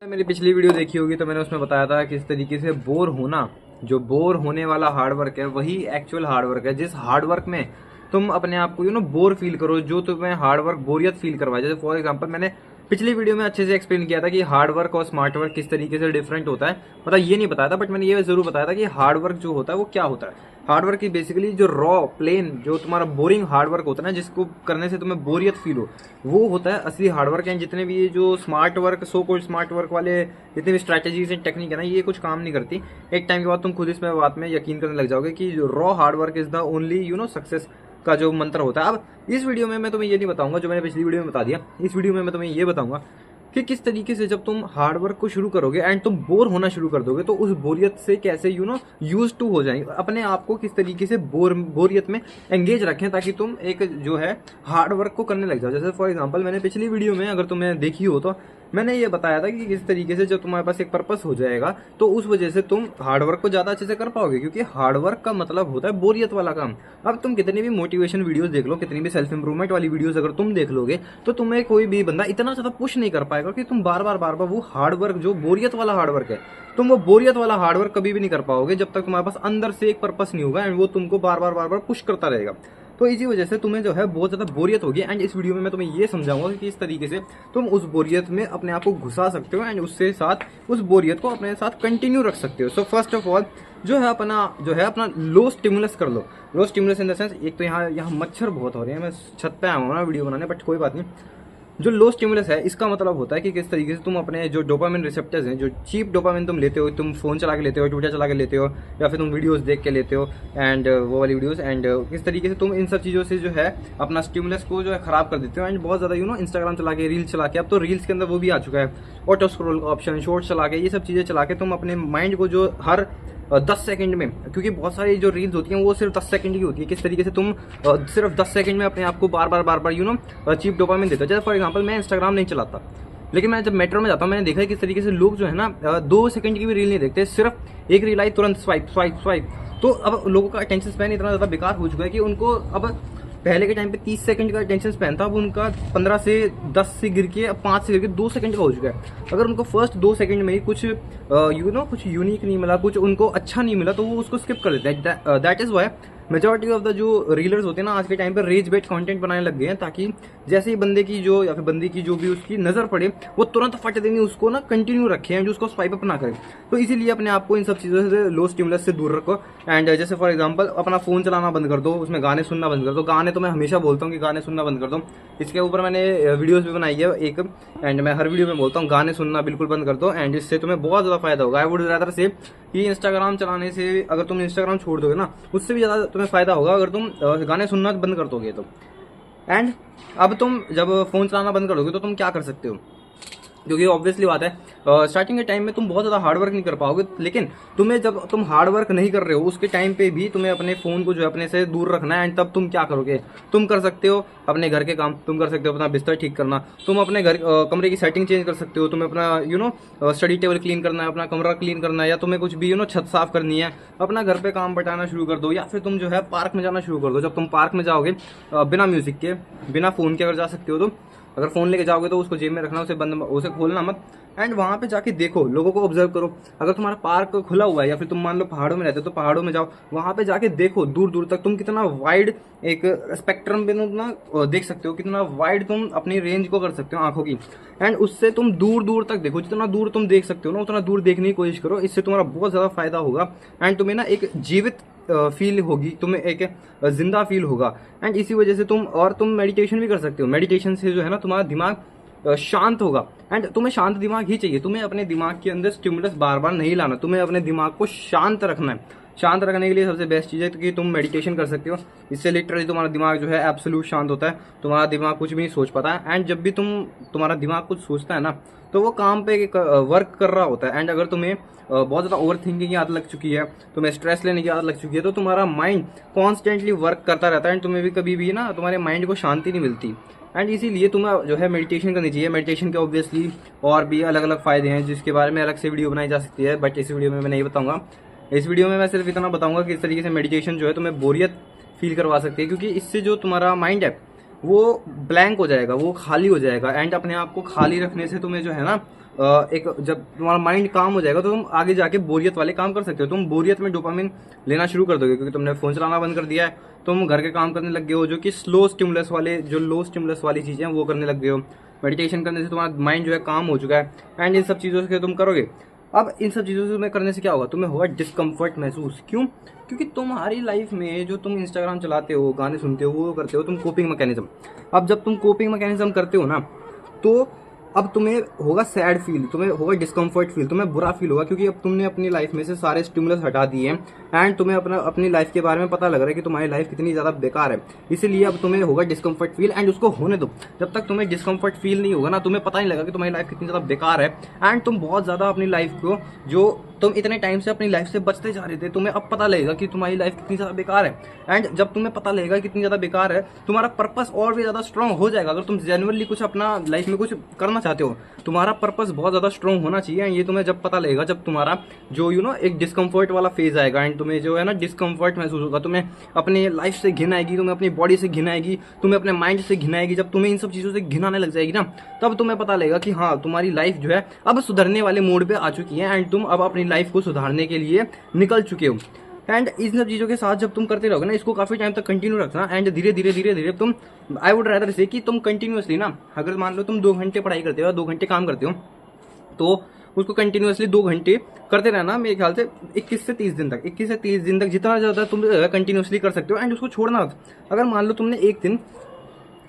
मेरी पिछली वीडियो देखी होगी तो मैंने उसमें बताया था किस तरीके से बोर होना, जो बोर होने वाला हार्डवर्क है वही एक्चुअल हार्डवर्क है। जिस हार्डवर्क में तुम अपने आप को बोर फील करो, जो तुम्हें हार्डवर्क बोरियत फील करवाए। जैसे फॉर एग्जांपल मैंने पिछली वीडियो में अच्छे से एक्सप्लेन किया था कि हार्डवर्क और स्मार्ट वर्क किस तरीके से डिफरेंट होता है। मतलब ये नहीं बताया था, बट मैंने ये जरूर बताया था कि हार्डवर्क जो होता है वो क्या होता है। हार्डवर्क की बेसिकली जो रॉ प्लेन जो तुम्हारा बोरिंग हार्डवर्क होता है ना, जिसको करने से तुम्हें बोरियत फील हो, वो होता है असली हार्डवर्क। एंड जितने भी ये जो smart work, so called smart work वाले जितने भी स्ट्रैटेजीज एंड टेक्निक है ना, ये कुछ काम नहीं करती। एक टाइम के बाद तुम खुद इसमें बात में यकीन करने लग जाओगे कि raw hard work is the only success का जो मंत्र होता है। अब इस वीडियो में मैं तुम्हें ये नहीं बताऊंगा जो मैंने पिछली वीडियो में बता दिया। इस वीडियो में मैं तुम्हें ये बताऊंगा कि किस तरीके से जब तुम हार्डवर्क को शुरू करोगे एंड तुम बोर होना शुरू कर दोगे तो उस बोरियत से कैसे यूज टू हो जाएंगे। अपने आप को किस तरीके से बोरियत में एंगेज रखें ताकि तुम एक जो है हार्डवर्क को करने लग जाओ। जैसे फॉर एग्जांपल मैंने पिछली वीडियो में, अगर तुमने देखी हो तो, मैंने ये बताया था कि किस तरीके से जब तुम्हारे पास एक पर्पस हो जाएगा तो उस वजह से तुम हार्डवर्क को ज्यादा अच्छे से कर पाओगे, क्योंकि हार्डवर्क का मतलब होता है बोरियत वाला काम। अब तुम कितनी भी मोटिवेशन वीडियोस देख लो, कितनी भी सेल्फ इंप्रूवमेंट वाली वीडियोस अगर तुम देख लोगे तो तुम्हें कोई भी बंदा इतना ज्यादा पुश नहीं कर पाएगा कि तुम बार बार वो हार्डवर्क, जो बोरियत वाला हार्डवर्क है, तुम वो बोरियत वाला हार्डवर्क कभी भी नहीं कर पाओगे जब तक तुम्हारे पास अंदर से एक पर्पस नहीं होगा एंड वो तुमको बार बार पुश करता रहेगा। तो इसी वजह से तुम्हें जो है बहुत ज्यादा बोरियत होगी। एंड इस वीडियो में मैं तुम्हें ये समझाऊंगा कि किस तरीके से तुम उस बोरियत में अपने आप को घुसा सकते हो एंड उससे साथ उस बोरियत को अपने साथ कंटिन्यू रख सकते हो। सो फर्स्ट ऑफ ऑल जो है अपना लो स्टिमुलस कर लो। लो स्टिमुलस इन द सेंस, एक तो यहाँ मच्छर बहुत हो रहे हैं, मैं छत पे आया हूँ ना वीडियो बनाने, बट कोई बात नहीं। जो लो स्टिमुलस है इसका मतलब होता है कि किस तरीके से तुम अपने जो डोपामिन रिसेप्टर्स हैं, जो चीप डोपामिन तुम लेते हो, तुम फोन चला के लेते हो, ट्विटर चला के लेते हो, या फिर तुम वीडियोस देख के लेते हो एंड वो वाली वीडियोस, एंड किस तरीके से तुम इन सब चीज़ों से जो है अपना स्टिमुलस को जो है खराब कर देते हो। एंड बहुत ज़्यादा इंस्टाग्राम चला के, रील्स चला के, अब तो रील्स के अंदर वो भी आ चुका है ऑटो स्क्रॉल का ऑप्शन, शॉर्ट्स चला के, ये सब चीज़ें चला के तुम अपने माइंड को जो हर 10 सेकंड में, क्योंकि बहुत सारी जो रील्स होती हैं वो सिर्फ 10 सेकंड की होती है, किस तरीके से तुम सिर्फ 10 सेकंड में अपने आप को बार बार चीप डोपामिन देते हो। जैसे फॉर एग्जांपल मैं इंस्टाग्राम नहीं चलाता, लेकिन मैं जब मेट्रो में जाता हूँ मैंने देखा है किस तरीके से लोग जो है ना 2 सेकंड की भी रील नहीं देखते, सिर्फ एक रील आई तुरंत स्वाइप स्वाइप स्वाइप। तो अब लोगों का अटेंशन स्पैन इतना ज्यादा बेकार हो चुका है कि उनको अब पहले के टाइम पे 30 सेकंड का अटेंशन स्पैन था, अब उनका 15 से 10 से गिर के 5 से गिर के 2 सेकंड का हो चुका है। अगर उनको फर्स्ट 2 सेकंड में ही कुछ कुछ यूनिक नहीं मिला, कुछ उनको अच्छा नहीं मिला, तो वो उसको स्किप कर देते हैं। That is why majority of the जो रीलर्स होते हैं ना आज के टाइम पर रेज बेट कंटेंट बनाने लग गए हैं, ताकि जैसे ही बंदे की जो या फिर बंदी की जो भी उसकी नजर पड़े वो तुरंत फट देंगे, उसको ना कंटिन्यू रखें एंड उसको स्वाइप अप ना करें। तो इसीलिए अपने आप को इन सब चीज़ों से, लो स्टिमुलस से दूर रखो। एंड जैसे फॉर एग्जांपल अपना फोन चलाना बंद कर दो, उसमें गाने सुनना बंद कर दो। गाने तो मैं हमेशा बोलता हूँ कि गाने सुनना बंद कर दो, इसके ऊपर मैंने वीडियोस भी बनाई है एक, एंड मैं हर वीडियो में बोलता हूँ गाने सुनना बिल्कुल बंद कर दो एंड इससे तुम्हें बहुत ज़्यादा फायदा होगा। आई वुड रादर से कि इंस्टाग्राम चलाने से, अगर तुम इंस्टाग्राम छोड़ दोगे ना, उससे भी ज़्यादा तुम्हें फायदा होगा अगर तुम गाने सुनना बंद कर दोगे तो। एंड अब तुम जब फोन चलाना बंद कर दोगे तो तुम क्या कर सकते हो, क्योंकि ऑब्वियसली बात है स्टार्टिंग के टाइम में तुम बहुत ज़्यादा हार्डवर्क नहीं कर पाओगे, लेकिन तुम्हें जब तुम हार्डवर्क नहीं कर रहे हो उसके टाइम पे भी तुम्हें अपने फ़ोन को जो है अपने से दूर रखना है। एंड तब तुम क्या करोगे, तुम कर सकते हो अपने घर के काम, तुम कर सकते हो अपना बिस्तर ठीक करना, तुम अपने घर कमरे की सेटिंग चेंज कर सकते हो, तुम्हें अपना स्टडी टेबल क्लीन करना है, अपना कमरा क्लीन करना है, या तुम्हें कुछ भी छत साफ करनी है, अपना घर पे काम बटाना शुरू कर दो, या फिर तुम जो है पार्क में जाना शुरू कर दो। जब तुम पार्क में जाओगे बिना म्यूजिक के, बिना फ़ोन के अगर जा सकते हो तो, अगर फोन लेके जाओगे तो उसको जेब में रखना, उसे खोलना मत। एंड वहां पे जाके देखो, लोगों को ऑब्जर्व करो। अगर तुम्हारा पार्क खुला हुआ है या फिर तुम मान लो पहाड़ों में रहते हो तो पहाड़ों में जाओ, वहां पे जाके देखो दूर दूर तक तुम कितना वाइड एक स्पेक्ट्रम पे ना देख सकते हो, कितना वाइड तुम अपनी रेंज को कर सकते हो आंखों की। एंड उससे तुम दूर दूर तक देखो, जितना दूर तुम देख सकते हो ना उतना दूर देखने की कोशिश करो, इससे तुम्हारा बहुत ज्यादा फायदा होगा एंड तुम्हें ना एक जीवित फील होगी, तुम्हें एक जिंदा फील होगा। एंड इसी वजह से तुम मेडिटेशन भी कर सकते हो। मेडिटेशन से जो है ना तुम्हारा दिमाग शांत होगा। एंड तुम्हें शांत दिमाग ही चाहिए, तुम्हें अपने दिमाग के अंदर स्टिमुलस बार बार नहीं लाना, तुम्हें अपने दिमाग को शांत रखना है। शांत रखने के लिए सबसे बेस्ट चीज़ है कि तुम मेडिटेशन कर सकते हो। इससे लिटरली तुम्हारा दिमाग जो है एब्सोल्यूट शांत होता है, तुम्हारा दिमाग कुछ भी नहीं सोच पाता है। एंड जब भी तुम्हारा दिमाग कुछ सोचता है ना तो वो काम पे वर्क कर रहा होता है। एंड अगर तुम्हें बहुत ज़्यादा ओवर थिंकिंग की आदत लग चुकी है, तुम्हें स्ट्रेस लेने की आदत लग चुकी है, तो तुम्हारा माइंड कॉन्स्टेंटली वर्क करता रहता है एंड तुम्हें भी कभी भी ना तुम्हारे माइंड को शांति नहीं मिलती। एंड इसीलिए तुम्हें जो है मेडिटेशन करनी चाहिए। मेडिटेशन के ऑब्वियसली और भी अलग अलग फायदे हैं जिसके बारे में अलग से वीडियो बनाई जा सकती है, बट इस वीडियो में मैं नहीं बताऊंगा। इस वीडियो में मैं सिर्फ इतना बताऊंगा कि इस तरीके से मेडिटेशन जो है तुम्हें बोरियत फील करवा सकती है, क्योंकि इससे जो तुम्हारा माइंड है वो ब्लैंक हो जाएगा, वो खाली हो जाएगा। एंड अपने आप को खाली रखने से तुम्हें जो है ना एक जब तुम्हारा माइंड काम हो जाएगा तो तुम आगे जाके बोरियत वाले काम कर सकते हो। तुम बोरियत में डोपामिन लेना शुरू कर दोगे क्योंकि तुमने फोन चलाना बंद कर दिया है, तुम घर के काम करने लग गए हो जो कि स्लो स्टिमुलस वाले, जो लो स्टिमुलस वाली चीजें हैं वो करने लग गए हो। मेडिटेशन करने से तुम्हारा माइंड जो है काम हो चुका है एंड इन सब चीज़ों से तुम करोगे। अब इन सब चीज़ों से तुम्हें करने से क्या होगा, तुम्हें होगा डिस्कम्फर्ट महसूस। क्यों? क्योंकि तुम्हारी लाइफ में जो तुम इंस्टाग्राम चलाते हो, गाने सुनते हो, वो करते हो तुम कोपिंग मैकेनिज्म। अब जब तुम कोपिंग मैकेनिज्म करते हो ना, तो अब तुम्हें होगा सैड फील, तुम्हें होगा डिस्कम्फर्ट फील, तुम्हें बुरा फील होगा क्योंकि अब तुमने अपनी लाइफ में से सारे स्टिमुलस हटा दिए हैं एंड तुम्हें अपनी लाइफ के बारे में पता लग रहा है कि तुम्हारी लाइफ कितनी ज़्यादा बेकार है। इसीलिए अब तुम्हें होगा डिस्कम्फर्ट फील एंड उसको होने दो। जब तक तुम्हें डिस्कम्फर्ट फील नहीं होगा ना, तुम्हें पता नहीं लगा कि तुम्हारी लाइफ कितनी ज़्यादा बेकार है एंड तुम बहुत ज़्यादा अपनी लाइफ को, जो तुम इतने टाइम से अपनी लाइफ से बचते जा रहे थे, तुम्हें अब पता लगेगा कि तुम्हारी लाइफ कितनी ज़्यादा बेकार है। एंड जब तुम्हें पता लगेगा कितनी ज़्यादा बेकार है, तुम्हारा पर्पस और भी ज़्यादा स्ट्रांग हो जाएगा। अगर तुम जेन्युइनली कुछ अपना लाइफ में कुछ करना चाहते हो, तुम्हारा पर्पस बहुत ज़्यादा स्ट्रांग होना चाहिए। एंड ये तुम्हें जब पता लगेगा, जब तुम्हारा जो एक डिस्कम्फर्ट वाला फेज आएगा एंड तुम्हें जो है ना डिस्कम्फर्ट महसूस होगा, तुम्हें अपनी लाइफ से घिन आएगी, तुम्हें अपनी बॉडी से घिन आएगी, तुम्हें अपने माइंड से घिन आएगी। जब तुम्हें इन सब चीज़ों से घिन आने लग जाएगी ना, तब तुम्हें पता लगेगा कि हाँ, तुम्हारी लाइफ जो है अब सुधरने वाले मोड पे आ चुकी है एंड तुम अब अपनी लाइफ को सुधारने के लिए निकल चुके हो। एंड इन सब चीज़ों के साथ जब तुम करते रहोगे ना, इसको काफ़ी टाइम तक कंटिन्यू रखना एंड धीरे धीरे धीरे धीरे तुम, आई वुड रादर से कि तुम कंटिन्यूसली ना, अगर मान लो तुम 2 घंटे पढ़ाई करते हो, 2 घंटे काम करते हो, तो उसको कंटिन्यूसली 2 घंटे करते रहना। मेरे ख्याल से 21 से 30 दिन तक, 21 से 30 दिन तक जितना ज़्यादा तुम कंटिन्यूसली कर सकते हो एंड उसको छोड़ना मत। अगर मान लो तुमने एक दिन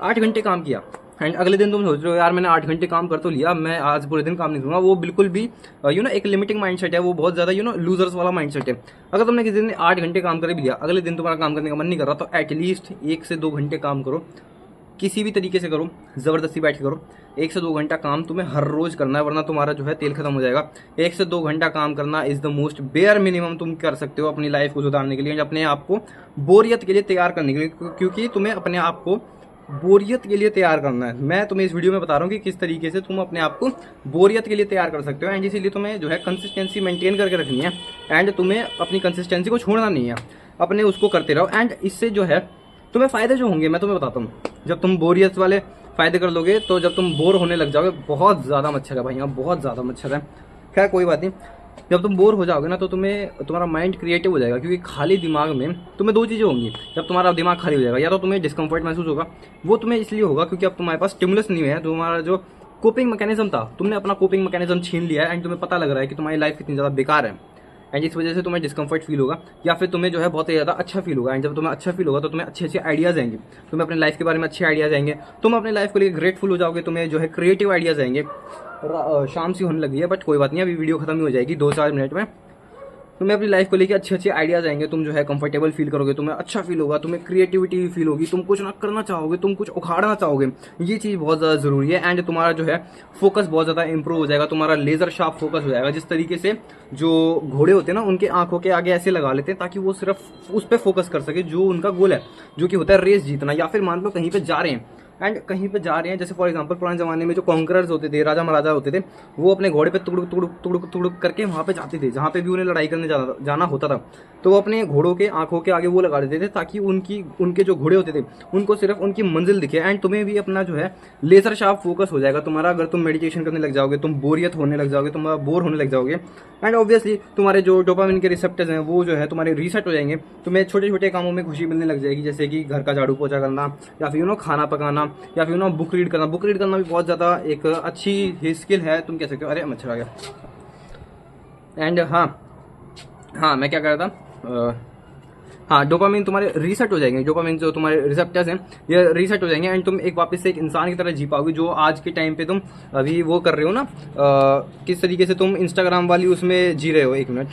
8 घंटे काम किया एंड अगले दिन तुम सोच रहे हो यार मैंने 8 घंटे काम कर तो लिया, मैं आज पूरे दिन काम नहीं करूंगा, वो बिल्कुल भी एक लिमिटिंग माइंडसेट है, वो बहुत ज्यादा लूजर्स वाला माइंडसेट है। अगर तुमने किसी दिन 8 घंटे काम कर भी लिया, अगले दिन तुम्हारा काम करने का मन नहीं कर रहा, तो एटलीस्ट 1 से 2 घंटे काम करो, किसी भी तरीके से करो, जबरदस्ती बैठ के करो। 1 से 2 घंटा काम तुम्हें हर रोज करना है, वरना तुम्हारा जो है तेल खत्म हो जाएगा। 1 से 2 घंटा काम करना is the most bare minimum तुम कर सकते हो अपनी लाइफ को सुधारने के लिए, अपने आप को बोरियत के लिए तैयार करने के लिए, क्योंकि तुम्हें अपने आप को बोरियत के लिए तैयार करना है। मैं तुम्हें इस वीडियो में बता रहा हूँ कि किस तरीके से तुम अपने आप को बोरियत के लिए तैयार कर सकते हो एंड इसीलिए तुम्हें जो है कंसिस्टेंसी मेंटेन करके रखनी है एंड तुम्हें अपनी कंसिस्टेंसी को छोड़ना नहीं है, अपने उसको करते रहो। एंड इससे जो है तुम्हें फायदे जो होंगे मैं तुम्हें बताता हूँ। जब तुम बोरियत वाले फायदे कर लोगे, तो जब तुम बोर होने लग जाओगे, बहुत ज़्यादा मच्छर है भाई यहाँ, बहुत ज़्यादा मच्छर है, खैर कोई बात नहीं। जब तुम बोर हो जाओगे ना, तो तुम्हारा माइंड क्रिएटिव हो जाएगा, क्योंकि खाली दिमाग में तुम्हें 2 चीज़ें होंगी। जब तुम्हारा दिमाग खाली हो जाएगा, या तो तुम्हें डिस्कम्फर्ट महसूस होगा, वो तुम्हें इसलिए होगा क्योंकि अब तुम्हारे पास स्टिमुलस नहीं है। तुम्हारा जो कोपिंग मैकेनिज्म था, तुमने अपना कोपिंग मैकेनिज्म छीन लिया है एंड तुम्हें पता लग रहा है कि तुम्हारी लाइफ कितनी ज़्यादा बेकार है एंड इस वजह से तुम्हें डिस्कम्फर्ट फील होगा, या फिर तुम्हें जो है बहुत ही ज़्यादा अच्छा फील होगा। एंड जब तुम्हें अच्छा फील होगा तो तुम्हें अच्छे अच्छे आइडियाज़ आएंगे, तुम्हें अपने लाइफ के बारे में अच्छे आइडियाज़ आएंगे, तुम अपने लाइफ को लेकर ग्रेटफुल हो जाओगे, तुम्हें जो है क्रिएटिव आइडियाज़ आएंगे। शाम सी होने लगी है बट कोई बात नहीं, अभी वीडियो खत्म ही हो जाएगी 2-4 मिनट में। तुम्हें अपनी लाइफ को लेकर अच्छे अच्छे आइडियाज आएंगे, तुम जो है कंफर्टेबल फील करोगे, तुम्हें अच्छा फील होगा, तुम्हें क्रिएटिविटी फील होगी, तुम कुछ ना करना चाहोगे, तुम कुछ उखाड़ना चाहोगे। ये चीज़ बहुत ज़्यादा ज़रूरी है एंड तुम्हारा जो है फोकस बहुत ज़्यादा इंप्रूव हो जाएगा, तुम्हारा लेजर शार्प फोकस हो जाएगा। जिस तरीके से जो घोड़े होते हैं ना, उनके आंखों के आगे ऐसे लगा लेते हैं ताकि वो सिर्फ उस पर फोकस कर सके जो उनका गोल है, जो कि होता है रेस जीतना। या फिर मान लो कहीं पे जा रहे हैं एंड कहीं पे जा रहे हैं, जैसे फॉर एग्जांपल पुराने ज़माने में जो कॉन्करर्स होते थे, राजा महाराजा होते थे, वो अपने घोड़े पे तुड़ुक तुड़ुक तुड़ुक तुड़ुक करके वहाँ पे जाते थे, जहाँ पे भी उन्हें लड़ाई करने जाना होता था, तो वो अपने घोड़ों के आंखों के आगे वो लगा देते थे ताकि उनके जो घोड़े होते थे उनको सिर्फ उनकी मंजिल दिखे। एंड तुम्हें भी अपना जो है लेजर शार्प फोकस हो जाएगा तुम्हारा। अगर तुम मेडिटेशन करने लग जाओगे, तुम बोरियत होने लग जाओगे, तुम बोर होने लग जाओगे एंड ऑब्वियसली तुम्हारे जो डोपामिन के रिसेप्टर्स हैं वो जो है तुम्हारे रीसेट हो जाएंगे। तुम्हें छोटे छोटे कामों में खुशी मिलने लग जाएगी, जैसे कि घर का झाड़ू पोछा करना, या फिर खाना पकाना, या फिर बुक रीड करना। बुक रीड करना भी बहुत ज़्यादा एक अच्छी स्किल है, तुम कह सकते हो। अरे मच्छर आ गया। एंड हाँ मैं क्या कर रहा था, हाँ डोपामिन तुम्हारे रीसेट हो जाएंगे, डोपामिन जो तुम्हारे रिसेप्टर्स हैं ये रीसेट हो जाएंगे एंड तुम एक वापस से एक इंसान की तरह जी पाओगे, जो आज के टाइम पे तुम अभी वो कर रहे हो ना। किस तरीके से तुम इंस्टाग्राम वाली उसमें जी रहे हो, 1 मिनट,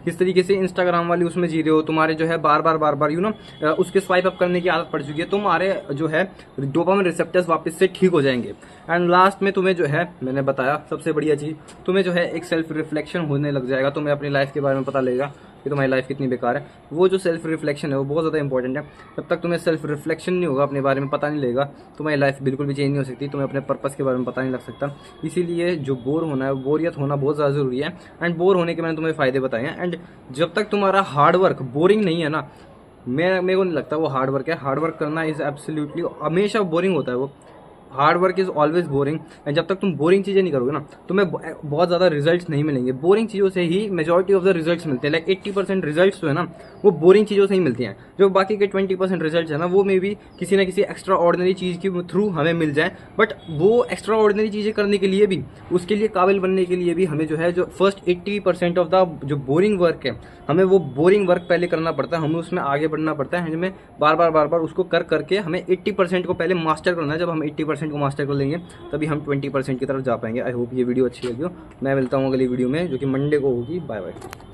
किस तरीके से इंस्टाग्राम वाली उसमें जी रहे हो, तुम्हारे जो है बार बार उसके स्वाइप अप करने की आदत पड़ चुकी है, तुम्हारे जो है डोपामिन रिसेप्टर्स वापस से ठीक हो जाएंगे। एंड लास्ट में तुम्हें जो है, मैंने बताया सबसे बढ़िया चीज़, तुम्हें जो है एक सेल्फ रिफ्लेक्शन होने लग जाएगा, तुम्हें अपनी लाइफ के बारे में पता लगेगा कि तुम्हारी लाइफ कितनी बेकार है। वो जो सेल्फ रिफ्लेक्शन है वो बहुत ज़्यादा इंपॉर्टेंट है। जब तक तुम्हें सेल्फ रिफ्लेक्शन नहीं होगा, अपने बारे में पता नहीं लगेगा, तुम्हारी लाइफ बिल्कुल भी चेंज नहीं हो सकती, तुम्हें अपने पर्पस के बारे में पता नहीं लग सकता। इसीलिए जो बोर होना है, बोरियत होना बहुत ज़्यादा ज़रूरी है। एंड बोर होने के मैंने तुम्हें फ़ायदे बताए हैं। एंड जब तक तुम्हारा हार्डवर्क बोरिंग नहीं है ना, मेरे को नहीं लगता वो हार्डवर्क है। हार्डवर्क करना इज़ एब्सोल्युटली हमेशा बोरिंग होता है वो। Hard work is always boring, and जब तक तुम बोरिंग चीज़ें नहीं करोगे ना तुम्हें बहुत ज़्यादा रिजल्ट्स नहीं मिलेंगे। बोरिंग चीज़ों से ही मेजॉरिटी ऑफ द रिजल्ट्स मिलते हैं। लाइक 80% रिजल्ट्स जो है ना वो बोरिंग चीज़ों से ही मिलती हैं। जो बाकी के 20% रिजल्ट्स है ना वो मे भी किसी ना किसी एक्स्ट्रा ऑर्डिनरी चीज़ के थ्रू हमें मिल जाए, बट वो एक्स्ट्रा ऑर्डिनरी चीज़ें करने के लिए भी, उसके लिए काबिल बनने के लिए भी हमें जो है जो फर्स्ट 80% ऑफ द जो बोरिंग वर्क है हमें वो बोरिंग वर्क पहले करना पड़ता है, हमें उसमें आगे बढ़ना पड़ता है, हमें बार बार उसको कर करके हमें 80% को पहले मास्टर करना है। जब हम 80% को मास्टर कर लेंगे तभी हम 20% की तरफ जा पाएंगे। आई होप ये वीडियो अच्छी लगी हो। मैं मिलता हूँ अगली वीडियो में जो कि मंडे को होगी। Bye bye.